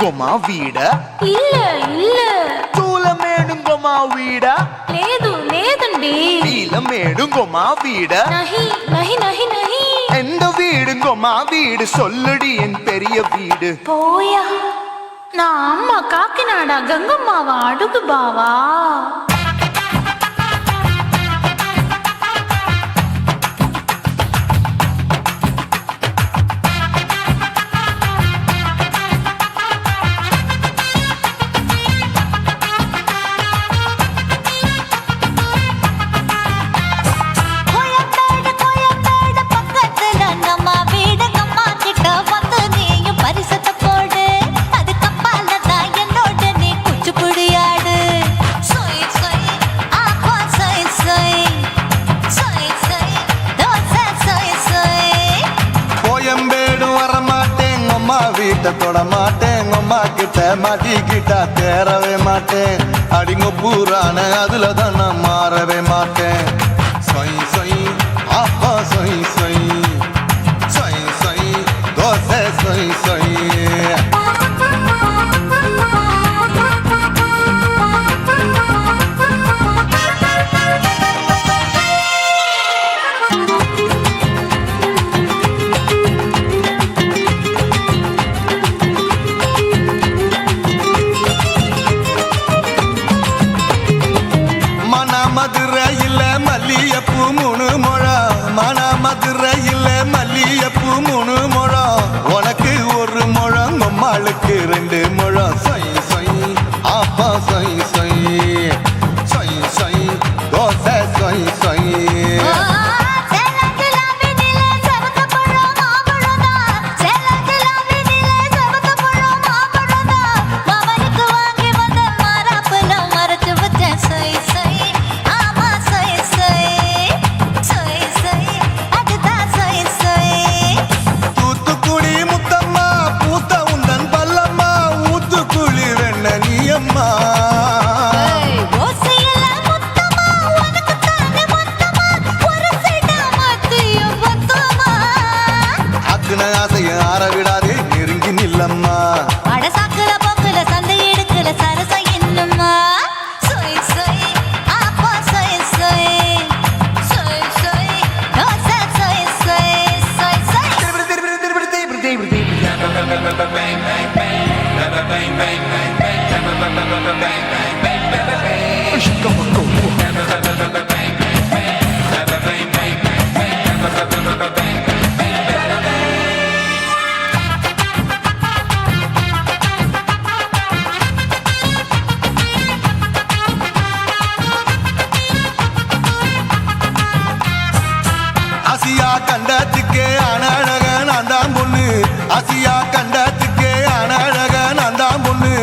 మేడుంగొమా వీడ இல்ல இல்ல చూల మేడుంగొమా వీడ లేదు లేదండి నీల మేడుంగొమా వీడ நஹி நஹி நஹி நஹி எந்த வீடுங்கொமா வீடு சொல்லுடி என் பெரிய வீடு போயா நான் அம்மா காக்கிநாடா கங்கம்மாவா அடுகு பாவா தொட மாட்டேன் அம்மா கிட்ட மாட்டிக்கிட்டா தேரவே மாட்டேன் அடிங்க பூரான அதுல தான் நான் மாறவே மாட்டேன் சொய் சொய் அப்பா சொய் சொய் சொய் சொய் தோசை சொய் சொய் மதுரையில் மல்லியப்பூ 3 முழம் மன மதுரையில் மல்லியப்பூ 3 முழம் உனக்கு 1 முழம் அம்மாளுக்கு 2 முழம் சொய் சொய் அப்பா சொய் சொய் சொய் சொய் தோசை சொய் சொய் ஆசியா கண்டத்துக்கே அனழக நான் தான் பொண்ணு ஆசியா கண்டத்துக்கே அனழக நான் தான் பொண்ணு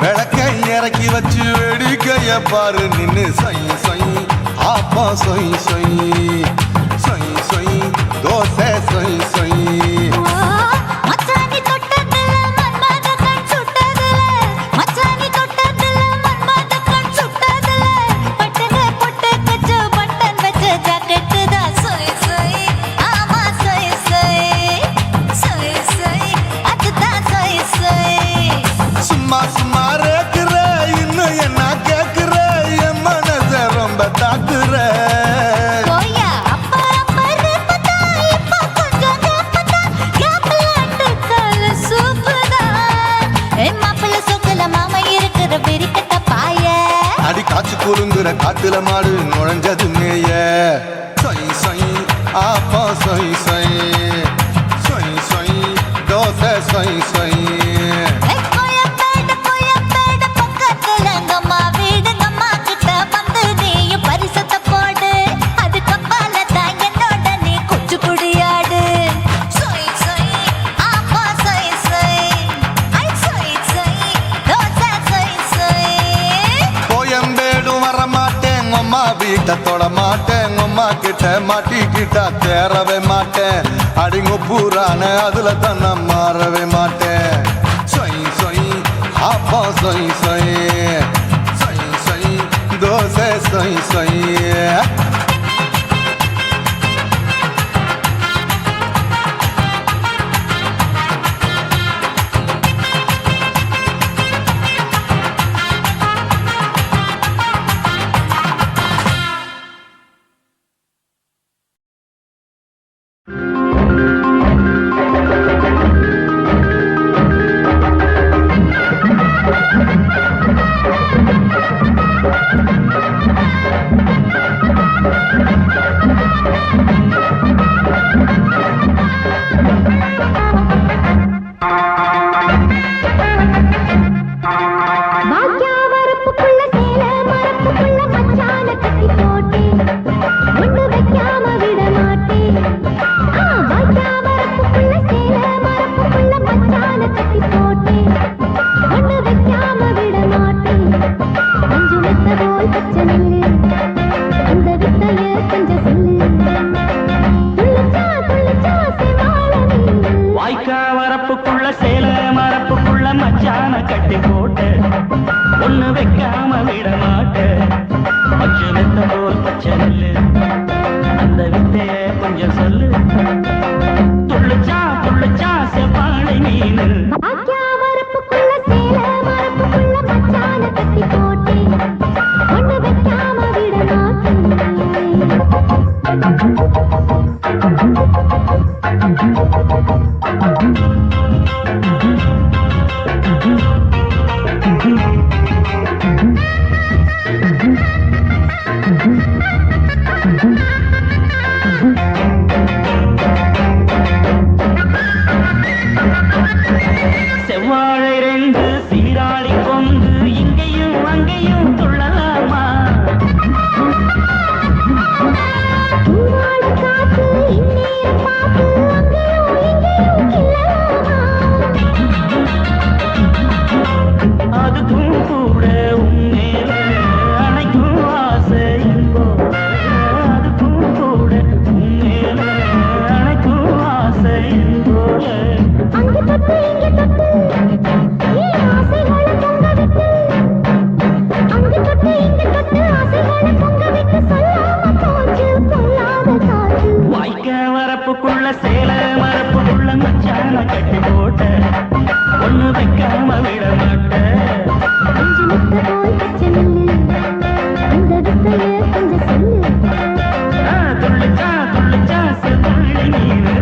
விளக்கை இறக்கி வச்சு வேடிக்கைய பாரு நின்னு சொய் சொய் ஆப்பா சொய் சொய் சொய் சொய் தோசை சொய் சொய் காச்சு குறுங்குற காட்டுல மாடு நுழைஞ்சது மேய சொய் சொய் ஆப்பா சொய் சொய் சொய் சொய் தோசை சொய் சொய் வீட்டை தொட மாட்டேன் அம்மா கிட்ட மாட்டிக்கிட்டா தேரவே மாட்டேன் அடிங்க பூரான அதுல தான் நான் மாறவே மாட்டேன் சொய் சொய் அப்பா சொய் சொய் சொய் சொய் தோசை சொய் சொய் கட்டி போட்டு ஒண்ணு வைக்காம விட மாட்டேன். பச்சை வெத்த போல் பச்சை நெல்லு அந்த வித்தைய கொஞ்சம் சொல்லு. துள்ளுச்சா துள்ளுச்சா செவ்வாழை மீனு செவ்வாழை ரெண்டு சீராடி கொண்டு இங்கேயும் அங்கேயும் துள்ளலாமா? அதுக்கும் கூட உண்மையில அனைக்கும் ஆசை போல. அதுக்கும் கூட உண்மையில அனைக்கும் ஆசை போல. வாய்க்க வரப்புக்குள்ள சேல மரப்புக்குள்ள மச்சான கட்டி போட்ட ஒண்ணு வைக்காம விட மாட்டேன். துள்ளிச்சா துள்ளிச்சா செவ்வாழை மீனு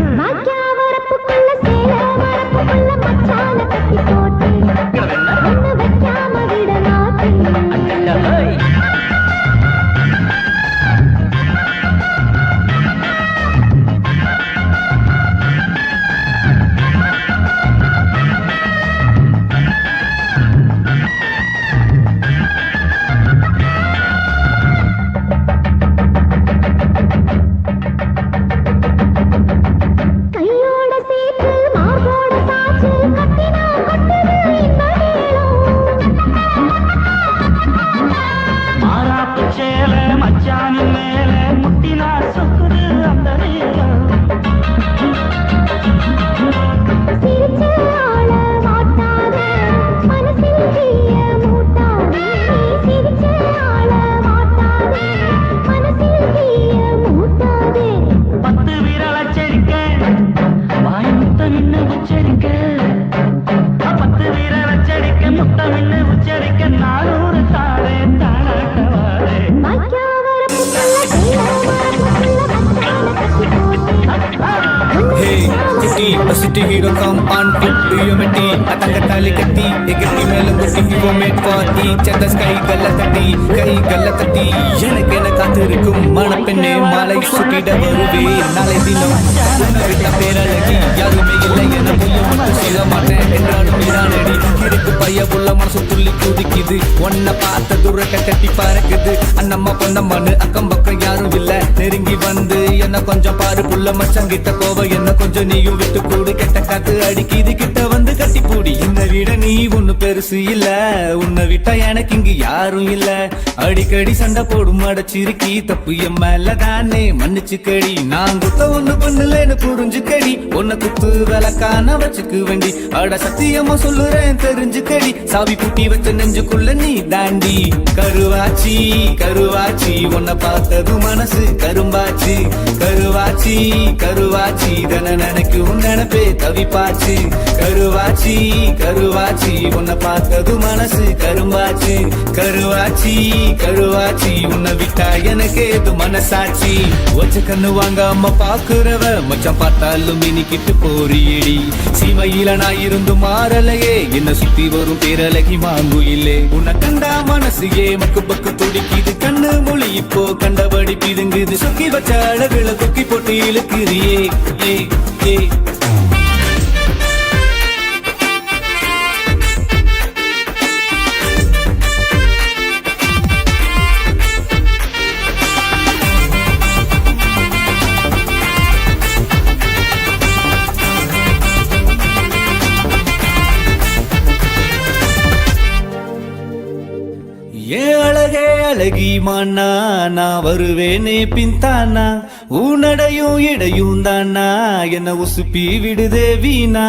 சேல மச்சானின் மேல முட்டினா சொக்குது அந்த நேரம். பத்து விரல் அச்சரிக்க வாய் முத்தம் என்ன உச்சரிக்க. பத்து விரல் அச்சரிக்க முத்தம் என்ன உச்சரிக்க. 400 தாரே தானாட்டவாரே. Hey, kitty, a city hero come on tip to your meti. Atanga tali katti, ekatti mela gutti wo made for each other sky galatati, kai galatati. Yenakena kathirukkum manapenne malai sutida varuve nalai dinam. Unna peralagi yarume illa ena pollum mattu silla maten endralum iranadi. Kirukku paiya ulla manasu tulli kudikkudu. Onna paatha duraka katti parakkudu. Annamma ponnamanu akkam pakkam yarum illa. Neringi vandu enna konjam paaru pulla machan gitta kova enna konjam நீயும் விட்டு கூடு. கெட்ட காத்து அடிக்கிது கிட்ட வந்து கட்டி பூடி. இந்த விட நீ ஒண்ணு பெருசு இல்ல. உன்னை விட்டா எனக்கு இங்கு யாரும் இல்ல. அடிக்கடி சண்டை போடும் அடைச்சிருக்கி தப்பு என் மேல தானே மன்னிச்சுக்கடி. நான் குத்த ஒண்ணு பண்ணலன்னு புரிஞ்சுக்கடி. உன்னை குத்து விளக்கான வச்சுக்கு வேண்டி அட சத்தியமா சொல்லுறேன் தெரிஞ்சுக்கடி. சாவி பூட்டி வச்ச நெஞ்சுக்குள்ள நீ தாண்டி. கருவாச்சி கருவாச்சி உன்னை பார்த்தது மனசு கரும்பாச்சு. கருவாச்சி கருவாச்சி தன நினைக்கும் நினைப்பே தவிப்பாச்சு. கருவாச்சி கருவாச்சி உன்னை பார்த்தது மனசு கரும்பாச்சு. கருவாச்சி கருவாச்சி உன்னை விட்டா எனக்கு ஏது மனசாட்சி. வச்ச கண்ணு வாங்க அம்மா பாக்குறவ மச்சான் பார்த்தாலும் மினிக்கிட்டு போறியடி. சீமையில நான் இருந்து மாறலையே என்ன சுத்தி வரும் பேரழகி மாங்குயிலே. உன்னை கண்டா மனசு மக்கு பக்கு துடிக்குது. கண்ணு மொழி இப்போ கண்டபடி பிதுங்குது. சொக்கி வச்ச அழகுல கொக்கி போட்டு இழுக்குறியே. ஏ ஏ ஏ அழகே அழகி மானா நான் வருவேனே பின்தானா ஊனடையும் இடையும் தானா என்ன உசுப்பி விடுதே வீணா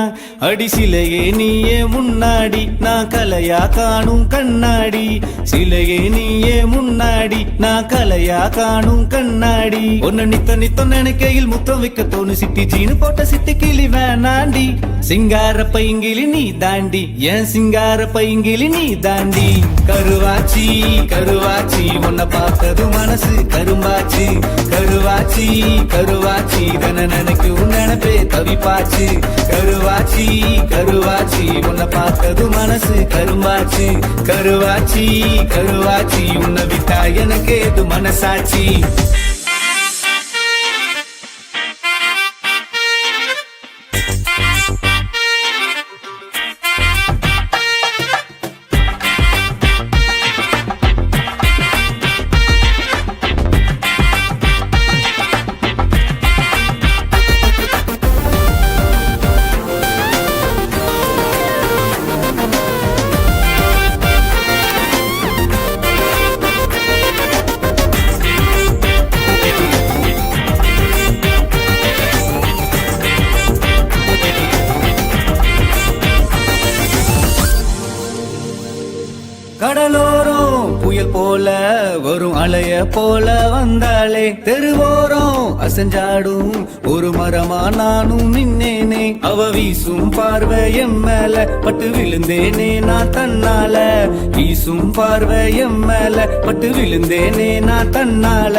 அடி சிலையே நீயே முன்னாடி நான் கலையா காணும் கண்ணாடி சிலையே நீயே முன்னாடி நான் கலையா காணும் கண்ணாடி ஒன்னு நித்த நித்த நினைக்கையில் முத்தம் வைக்க தோணு சிட்டி ஜீனு போட்ட சிட்டி கிளி வேணாண்டி சிங்கார பைங்கிலி நீ தாண்டி ஏன் சிங்கார பைங்கிலி நீ தாண்டி கருவாச்சி கருவாச்சி உன்னை பார்த்தது மனசு கரும்பாச்சு கருவாச்சி கருவாச்சி தன நினைக்கும் நினைப்பே தவிப்பாச்சு கருவாச்சி கருவாச்சி உன்னை பார்த்தது மனசு கரும்பாச்சு கருவாச்சி கருவாச்சி உன்னை விட்டா எனக்கு ஏது மனசாட்சி கடலோரம் புயல் போல வரும் அலைய போல வந்தாளே தெருவோரம் அசஞ்சாடும் ஒரு மரமா நானும் நின்னேனே அவ வீசும் பார்வை எம் மேல பட்டு விழுந்தேனே நான் தன்னால வீசும் பார்வை எம் மேல பட்டு விழுந்தேனே நான் தன்னால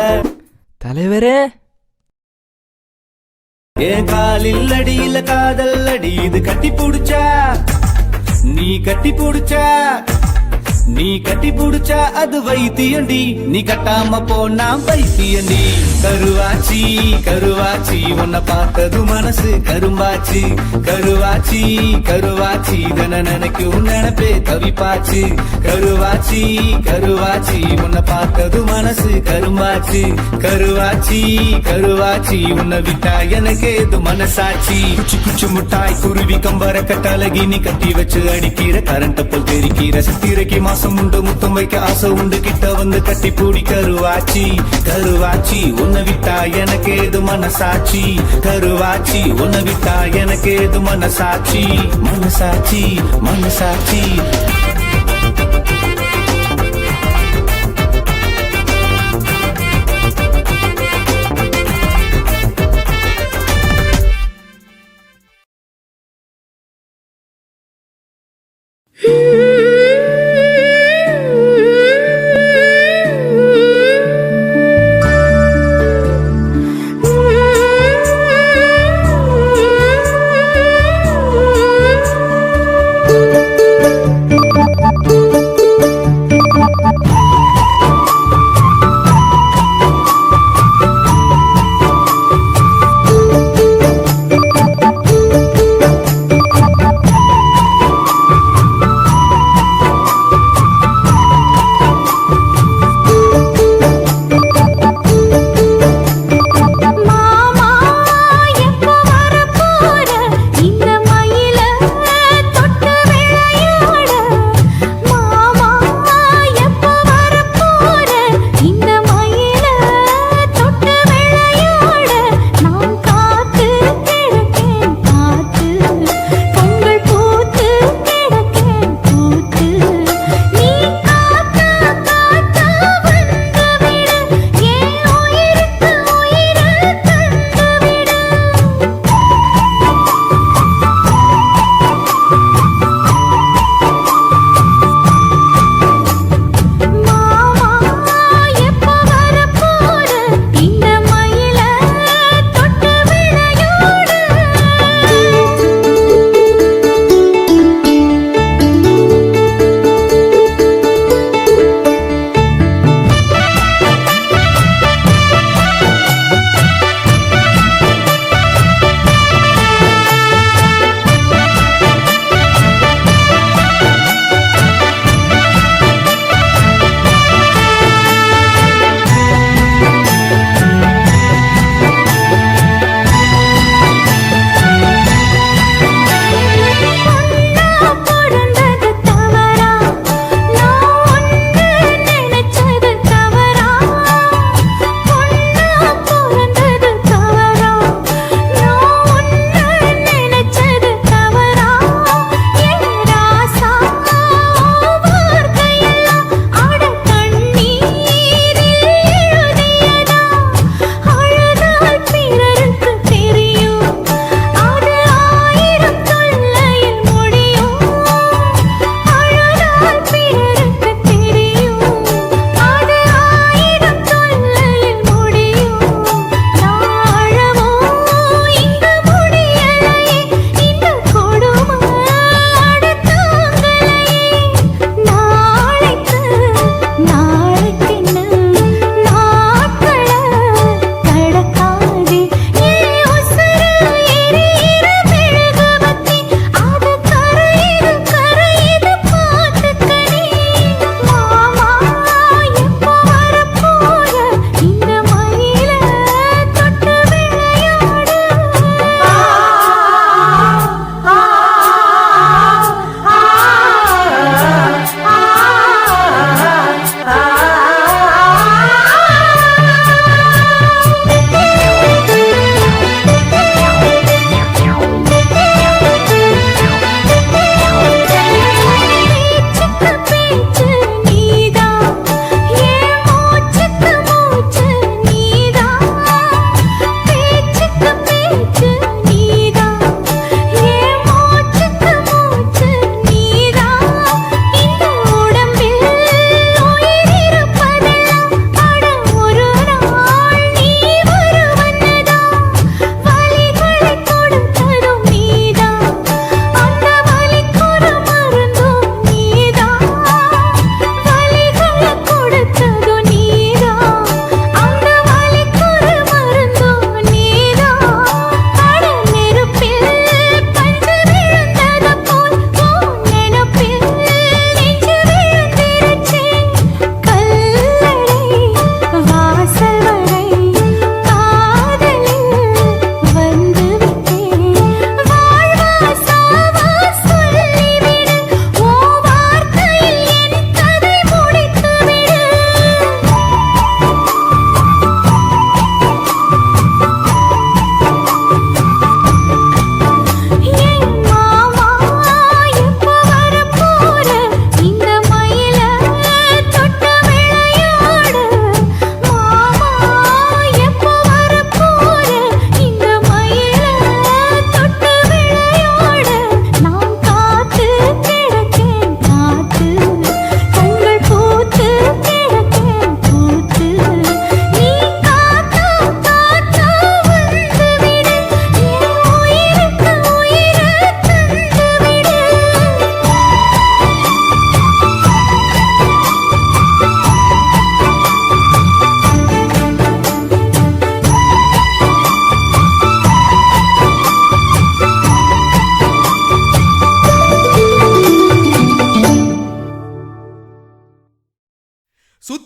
தலைவரே என் காலில் அடியில காதல் அடி இது கட்டி புடிச்சா நீ கட்டி புடிச்சா நீ கட்டி புடிச்சா அது வைத்தியண்டி நீ கட்டாம போனா வைத்தியண்டி கருவாச்சி கருவாச்சி உன்னை பார்த்தது மனசு கரும்பாச்சு கருவாச்சி கருவாச்சி தன நினைக்கும் நினைப்பே தவிப்பாச்சு கருவாச்சி கருவாச்சி உன்னை பார்த்தது மனசு கரும்பாச்சு கருவாச்சி கருவாச்சி உன்னை விட்டா எனக்கு ஏது மனசாட்சி குச்சி குச்சி முட்டாய் குருவி கம்பர கட்டழகி நீ கட்டி வச்சு அடிக்கிற கரண்ட் போல் தெரிக்கிற சித்திரைக்கு மாசம் உண்டு முத்தம் வைக்க ஆசை உண்டு கிட்ட வந்து கட்டி பூடி கருவாச்சி கருவாச்சி உன்னை விட்டா எனக்கு ஏது மனசாட்சி கருவாச்சி உன்னை விட்டா எனக்கு ஏது மனசாட்சி மனசாட்சி மனசாட்சி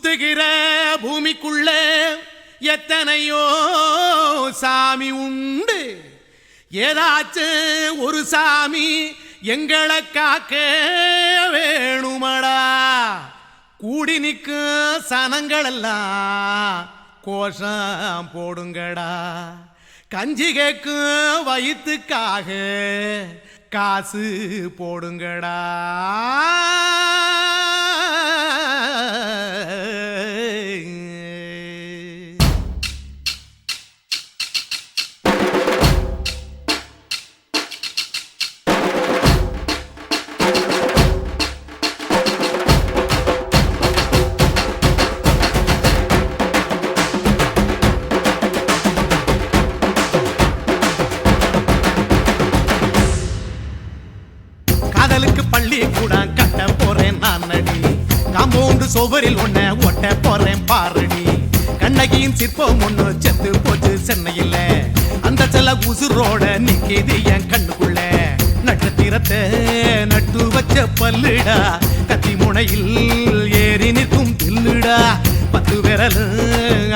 சுத்துகிற பூமிக்குள்ள எத்தனையோ சாமி உண்டு. ஏதாச்சும் ஒரு சாமி எங்களை காக்க வேணுமடா. கூடி நிற்கும் சனங்களெல்லாம் கோஷம் போடுங்கடா. கஞ்சி கேக்கும் வயிற்றுக்காக காசு போடுங்கடா. காதலுக்கு பள்ளி கூட கட்ட போறேன் நான் அடி. காம்பவுண்டு சுவரில் ஒன்ன ஒட்ட போறேன் பாரடி. கண்ணகியின் சிற்பம் ஒண்ணு செத்து போச்சு சென்னையில். அந்த செல்ல உசுரோட நிக்கிது என் கண்ணுக்குள்ள. நட்சத்திரத்தை நட்டு வச்ச பல்லுடா. கத்தி முனையில் ஏறி நிற்கும் தில்லுடா. 10 விரல்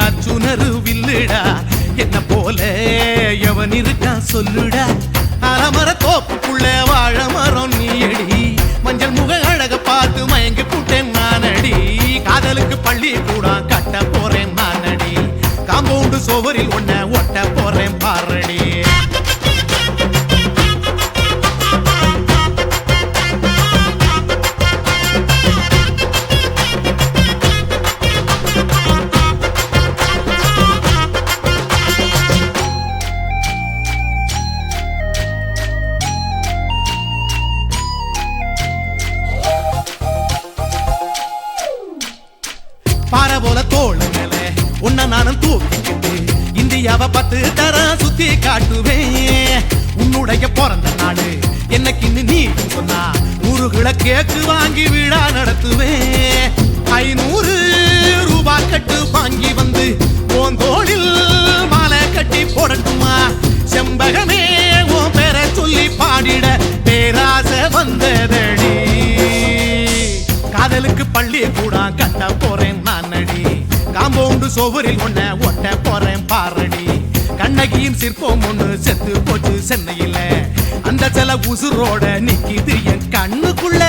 அர்ஜுனரு வில்லுடா. என்ன போல எவன் இருக்கா சொல்லுடா. அலமர தோப்புக்குள்ள வாழ மரம் நீயடி. மஞ்சள் முக அழக பார்த்து மயங்கி கூட்டேன் நானடி. காதலுக்கு பள்ளி கூட கட்ட போறேன் நானடி. காம்பவுண்டு சுவரில் ஒன்ன ஒட்ட போறேன் பாரடி. பாறை போல தோளு மேல உன்ன நானும் தூக்கிக்கிட்டு இந்தியாவை 10 தரம் சுத்தி காட்டுவேன். உன்னுடைய பிறந்த நாடு என்னைக்குன்னு நீ சொன்னா 100 கிலோ கேக்கு வாங்கி விழா நடத்துவேன். 500 ரூபாய் கட்டு வாங்கி வந்து உன் தோளில் மாலை கட்டி போடட்டுமா. செம்பகமே உன் பேரை சொல்லி பாடிட பேராசை வந்ததடி. காதலுக்கு பள்ளி கூட கட்ட போறேன் நானடி. காம்பவுண்டு சுவரில் ஒன்ன ஒட்ட போறேன் பாரடி. கண்ணகியின் சிற்பம் ஒண்ணு செத்து போச்சு சென்னையில். அந்த சில உசுரோட நிக்கிது என் கண்ணுக்குள்ள.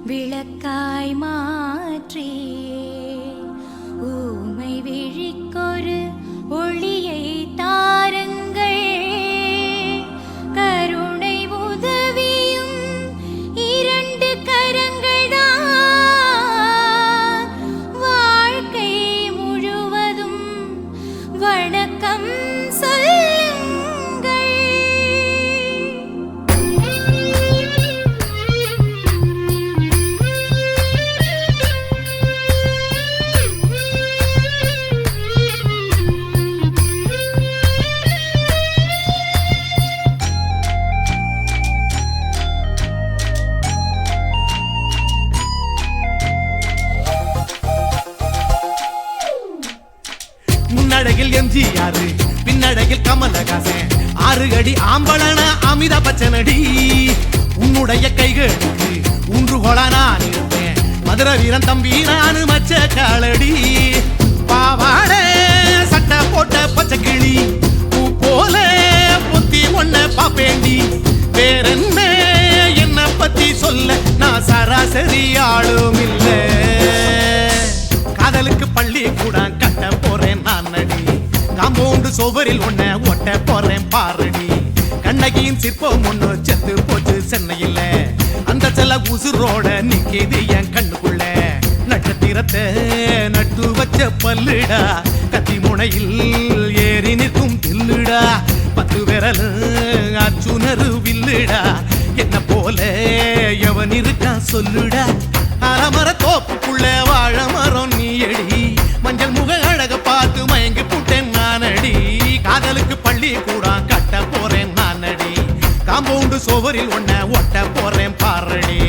விளக்காய் மாற்றி ஊமை விழிக்கொரு ஒளியை தாருங்கள். கருணை உதவியும் 2 கரங்கள்தான். வாழ்க்கை முழுவதும் வணக்கம் முன்னடகில் எம்ஜிஆர் பின்னடகில் கமலஹாசன். 6 அடி ஆம்பளன அமிதாப் பச்சனடி. உன்னுடைய கைகளுக்கு ஊன்றுகோலா நான் இருப்பேன். மதுரை வீரன் தம்பி நானு மச்ச காலடி. பாவாட சட்டை போட்ட பச்சை கிளி பூ போல பொத்தி ஒன்ன பாப்பேண்டி. வேறென்ன என்ன பத்தி சொல்ல நான் சராசரி ஆளும் இல்ல. காதலுக்கு பள்ளி கூட கட்ட போறேன் நானடி. காம்பவுண்டு சுவரில் ஒன்ன ஒட்ட போறேன் பாரடி. கண்ணகியின் சிற்பம் ஒண்ணு செத்து போச்சு சென்னையில். அந்த செல்ல உசுரோட நிக்கிது என் கண்ணுக்குள்ள. நட்சத்திரத்தை நட்டு வச்ச பல்லுடா. கத்தி முனையில் ஏறி நிற்கும் தில்லுடா. 10 விரல் அர்ஜுனரு வில்லுடா. என்ன போல எவன் இருக்கா சொல்லுடா. அலமர தோப்புக்குள்ள வாழ மரம் நீயடி. மஞ்சள் முக அழக பார்த்து மயங்கி கூட்டேன் நானடி. காதலுக்கு பள்ளி பள்ளி கூட கட்ட போறேன் நானடி காம்பவுண்டு சுவரில் ஒன்ன ஒட்ட போறேன் பாரடி